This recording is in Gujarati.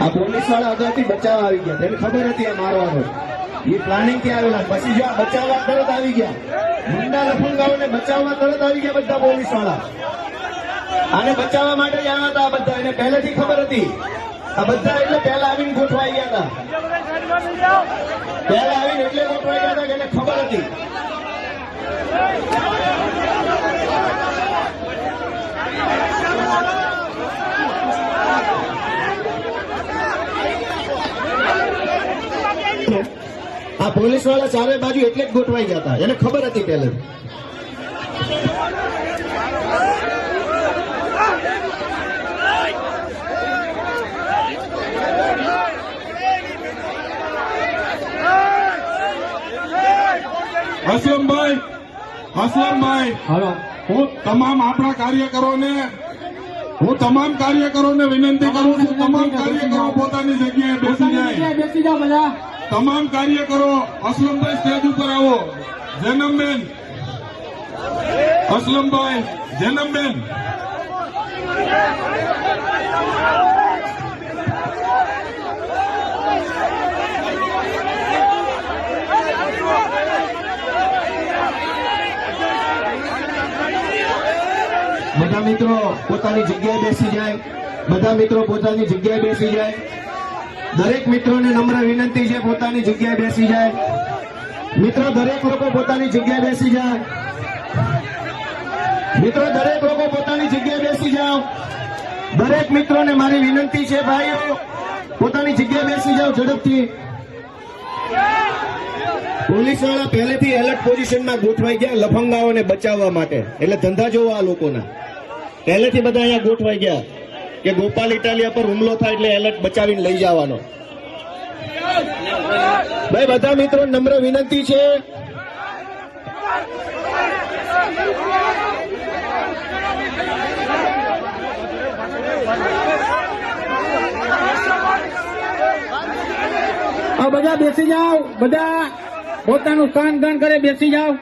આ પોલીસ વાળા અગાઉથી બચાવવા આવી ગયા, તેને ખબર હતી આ મારવાનો, એ પ્લાનિંગ થી આવેલા. પછી જો આ બચાવવા તરત આવી ગયા, મુંડા લફંગાઓને બચાવવા તરત આવી ગયા બધા પોલીસ વાળા. આને બચાવવા માટે જ આવ્યા હતા બધા, એને પહેલેથી ખબર હતી. આ બધા એટલે પહેલા આવીને ગોઠવાઈ ગયા હતા, પહેલા આવીને એટલે ગોઠવાઈ ગયા હતા કે એને ખબર હતી. આ પોલીસ વાળા ચારે બાજુ એટલે જ ગોઠવાઈ ગયા હતા, એને ખબર હતી પહેલે. અસલમભાઈ, હું તમામ આપણા કાર્યકરોને વિનંતી કરું છું, તમામ કાર્યકરો પોતાની જગ્યાએ બેસી જાય. તમામ કાર્યકરો, અસલમભાઈ સ્ટેજ ઉપર આવો. જેનમબેન, અસલમભાઈ, જેનમબેન, બધા મિત્રો પોતાની જગ્યાએ બેસી જાય, બધા મિત્રો પોતાની જગ્યાએ બેસી જાય. દરેક મિત્રોને નમ્ર વિનંતી છે પોતાની જગ્યાએ બેસી જાય. મિત્રો દરેક લોકો પોતાની જગ્યાએ બેસી જાય. મિત્રો દરેક લોકો પોતાની જગ્યાએ બેસી જાઓ. દરેક મિત્રોને મારી વિનંતી છે ભાઈઓ, પોતાની જગ્યાએ બેસી જાઓ ઝડપથી. પોલીસ વાળા પહેલેથી એલર્ટ પોઝિશનમાં ગોઠવાઈ ગયા લફંગાઓને બચાવવા માટે. એટલે ધંધા જોવા આ લોકોના પહેલેથી બધા અહીંયા ગોઠવાઈ ગયા કે ગોપાલ ઇટાલિયા પર હુમલો થાય એટલે એલર્ટ બચાવીને લઈ જવાનો. ભાઈ બધા મિત્રો નમ્ર વિનંતી છે, બધા બેસી જાઓ, બધા પોતાનું કાન કરે બેસી જાઓ.